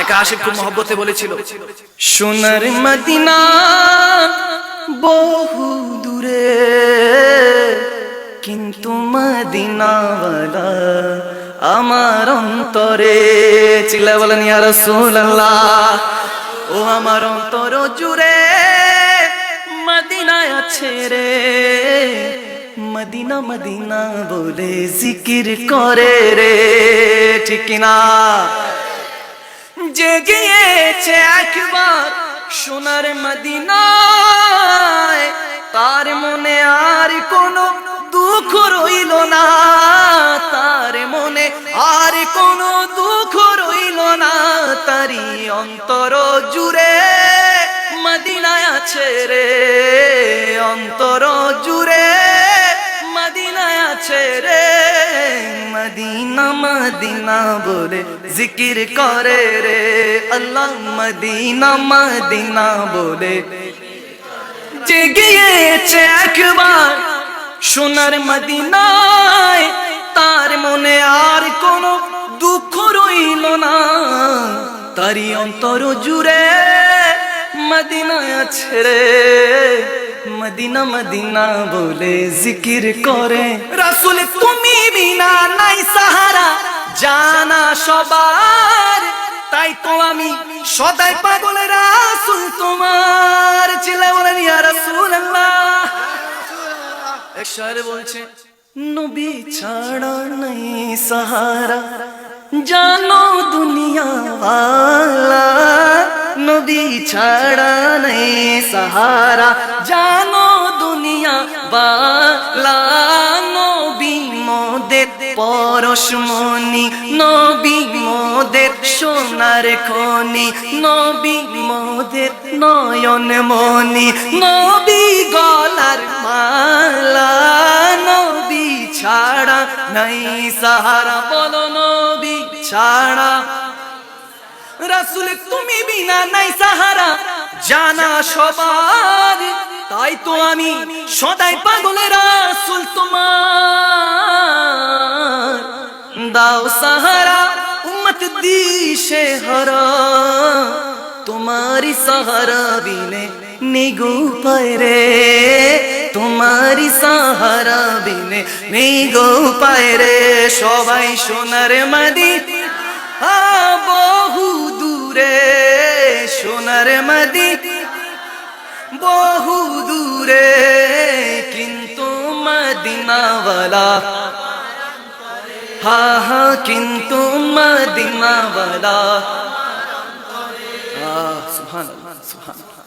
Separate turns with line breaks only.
এক আশিক খুব মহব্বতে বলেছিল, সোনার মদিনা বহু দূরে, কিন্তু মদিনাওয়ালা আমার অন্তরে। চিল্লায় বলেন ইয়া রাসূলুল্লাহ। ও আমার অন্তর জুড়ে মদিনায় আছে রে, মদিনা মদিনা বলে জিকির করে রে, ঠিক না? যে গিয়েছে একবার সোনার মদিনায়, তার মনে আর কোনো দুঃখ রইল না, তার মনে আর কোনো দুঃখ রইল না। তারি অন্তর জুড়ে মদিনায় আছে রে, অন্তর জুড়ে মদিনায় আছে রে, মদিনা মদিনা বলে জিকির করে রে আল্লাহ, মদিনা মদিনা বলে। যে গিয়েছে একবার সোনার মদিনায়, তার মনে আর কোনো দুঃখ রইল না, তারি অন্তর জুড়ে মদিনায় আছে রে, মদিনা মদিনা বলে জিকির করে। রাসূল তুমি বিনা নাই সাহারা জানা সবার, তাই তো আমি সদাই পাগল রাসূল তোমার। চিল্লায় বলেন ইয়া রাসূলুল্লাহ। এক শায়ের বলছে, নবী ছাড়া নাই সাহারা জানো দুনিয়া ওয়ালা, নবী ছাড়া নাই সাহারা জানো দুনিয়া ওয়ালা। নবী মোদের পরশমণি, নবী মোদের সোনার খনি, নবী মোদের নয়ন মনি, নবী গলার মালা, নবী ছাড়া নাই সাহারা। বলো নবী ছাড়া। রাসূল তুমি বিনা নাই সাহারা জানা সবার, তাই তো আমি সদাই পাগল রাসূল তোমার। দাও সাহারা উম্মত দিশে হারা, তোমারি সাহারা বিনে নিগো পায় রে, তোমারি সাহারা বিনে নিগো পায় রে। সবাই সোনার মদিনা বহু দূরে, সোনার মদিনা বহু দূরে, কিন্তু মদিনাওয়ালা, হা হা কিন্তু মদিনাওয়ালা। সুবহানাল্লাহ সুবহানাল্লাহ।